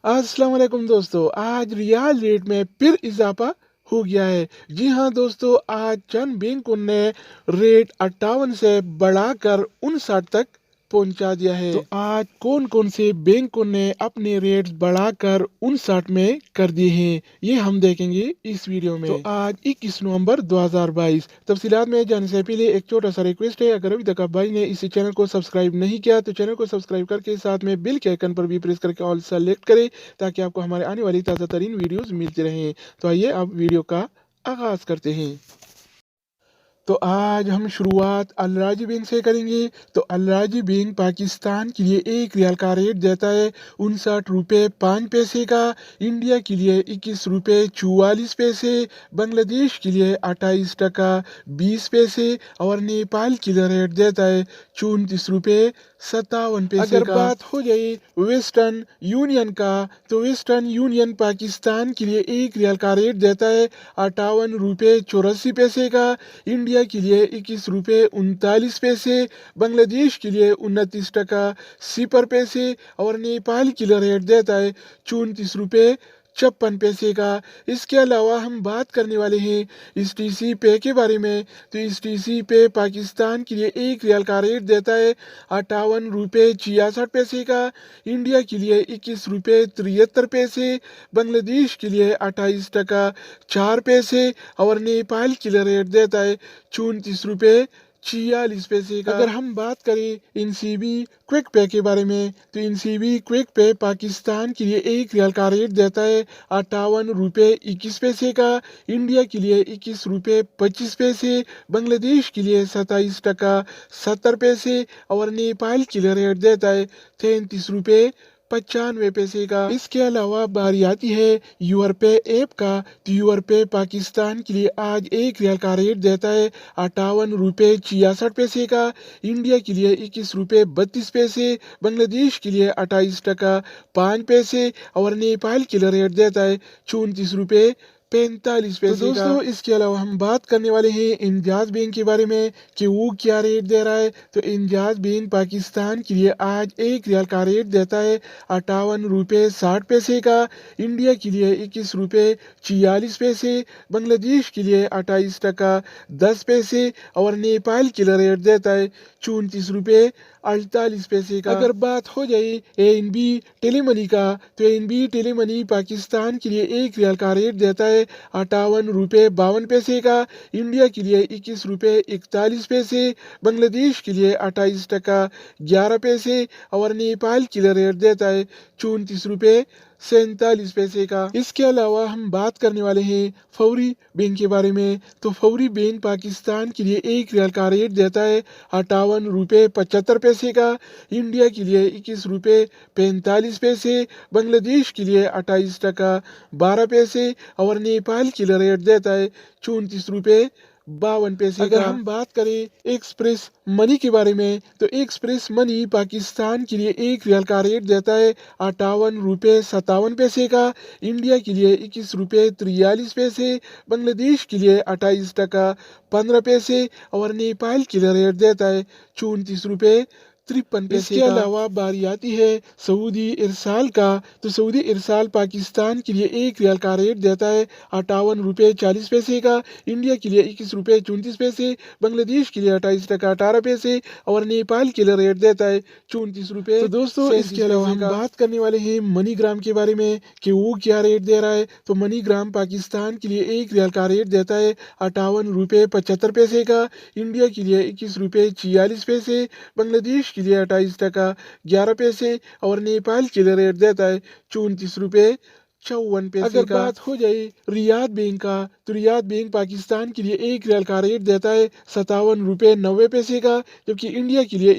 अस्सलाम वालेकुम दोस्तों, आज रियाल रेट में फिर इजाफा हो गया है। जी हाँ दोस्तों, आज चंद बैंकों ने रेट 58 से बढ़ाकर 59 तक पहुंचा दिया है। तो आज कौन कौन से बैंकों ने अपने रेट बढ़ाकर 59 में कर दिए हैं, ये हम देखेंगे इस वीडियो में। तो आज 21 नवंबर 2022। तफसीलात में जाने से पहले एक छोटा सा रिक्वेस्ट है, अगर अभी तक आप भाई ने इस चैनल को सब्सक्राइब नहीं किया तो चैनल को सब्सक्राइब करके साथ में बेल के आइकन पर भी प्रेस करके ऑल सेलेक्ट करें, ताकि आपको हमारे आने वाली ताज़ा तरीन वीडियोस मिलती रहें। तो आइए अब वीडियो का आगाज करते हैं। तो आज हम शुरुआत अल राजी बैंक से करेंगे। तो अल राजी बैंक पाकिस्तान के लिए एक रियाल का रेट देता है 59 रुपये 5 पैसे का, इंडिया के लिए 21 रुपये 44 पैसे, बांग्लादेश के लिए 28 टका 20 पैसे और नेपाल के लिए रेट देता है 34 रुपये 57 पैसे। अगर बात हो जाए वेस्टर्न यूनियन का, तो वेस्टर्न यूनियन पाकिस्तान के लिए एक रियाल का रेट देता है 58 रुपये 84 पैसे का, इंडिया के लिए 21 रुपये 39 पैसे, बांग्लादेश के लिए 29 टका 0 पैसे और नेपाल के लिए रेट देता है 34 रुपये 56 पैसे का। इसके अलावा हम बात करने वाले हैं STC पे के बारे में। तो STC पे पाकिस्तान के लिए एक रियाल का रेट देता है 58 रुपये 66 पैसे का, इंडिया के लिए 21 रुपये 73 पैसे, बांग्लादेश के लिए 28 टका 4 पैसे और नेपाल के लिए रेट देता है 34 रुपये 46 पैसे का। अगर हम बात करें NCB क्विक पे के बारे में, तो NCB क्विक पे पाकिस्तान के लिए एक रियाल का रेट देता है 58 रुपये 21 पैसे का, इंडिया के लिए 21 रुपये 25 पैसे, बांग्लादेश के लिए 27 टका 70 पैसे और नेपाल के लिए रेट देता है 33 रुपये 95 पैसे का। इसके अलावा बारी आती है यूरपे ऐप का। तो यूरपे पाकिस्तान के लिए आज एक रियाल का रेट देता है 58 रुपये 66 पैसे का, इंडिया के लिए 21 रुपये 32 पैसे, बांग्लादेश के लिए 28 टका 5 पैसे और नेपाल के लिए रेट देता है 34 रुपये 45 पैसे। तो दोस्तों, इसके अलावा हम बात करने वाले हैं इंजाज बैंक के बारे में कि वो क्या रेट दे रहा है। तो इंजाज बैंक पाकिस्तान के लिए आज एक रियाल का रेट देता है 58 रुपये 60 पैसे का, इंडिया के लिए 21 रुपये 44 पैसे, बांग्लादेश के लिए 28 टका 10 पैसे और नेपाल के लिए रेट देता है 34 रुपये 48 पैसे का। अगर बात हो जाए ANB टेलीमनी का, तो ANB टेलीमनी पाकिस्तान के लिए एक रियाल का रेट देता है 58 रुपये 52 पैसे का, इंडिया के लिए 21 रुपये 41 पैसे, बांग्लादेश के लिए 28 टका 11 पैसे और नेपाल के लिए रेट देता है 34 रुपये 47 पैसे का। इसके अलावा हम बात करने वाले हैं फौरी बैंक के बारे में। तो फौरी बैंक पाकिस्तान के लिए एक रियाल का रेट देता है 58 रुपये 75 पैसे का, इंडिया के लिए 21 रुपये 45 पैसे, बांग्लादेश के लिए 28 टका 12 पैसे और नेपाल के लिए रेट देता है 34 रुपये 52 पैसे। अगर हम बात करें एक्सप्रेस मनी के बारे में, तो एक्सप्रेस मनी पाकिस्तान के लिए एक रियाल का रेट देता है 58 रुपये 57 पैसे का, इंडिया के लिए 21 रुपये 43 पैसे, बांग्लादेश के लिए 28 टका 15 पैसे और नेपाल के लिए रेट देता है 34 रुपये 53 पैसे। इसके अलावा बारी आती है सऊदी इरसाल का। तो सऊदी इरसाल पाकिस्तान के लिए एक रियाल का रेट देता है 58 रुपये 40 पैसे का, इंडिया के लिए 21 रुपये 34 पैसे, बांग्लादेश के लिए 28 टका 18 पैसे और नेपाल के लिए रेट देता है 34 रुपये। तो दोस्तों, इसके अलावा हम बात करने वाले हैं मनीग्राम के बारे में कि वो क्या रेट दे रहा है। तो मनीग्राम पाकिस्तान के लिए एक रियाल का रेट देता है 58 रुपये 75 पैसे का, इंडिया के लिए 21 रुपये 46 पैसे, बांग्लादेश के लिए 28 टका 11 पैसे और नेपाल के लिए रेट देता है 34 रुपये 54 पैसे। अगर बात हो जाए रियाद बैंक का, तो रियाद बैंक पाकिस्तान के लिए एक रियाल का रेट देता है 57 रुपये 90 पैसे का, जबकि इंडिया के लिए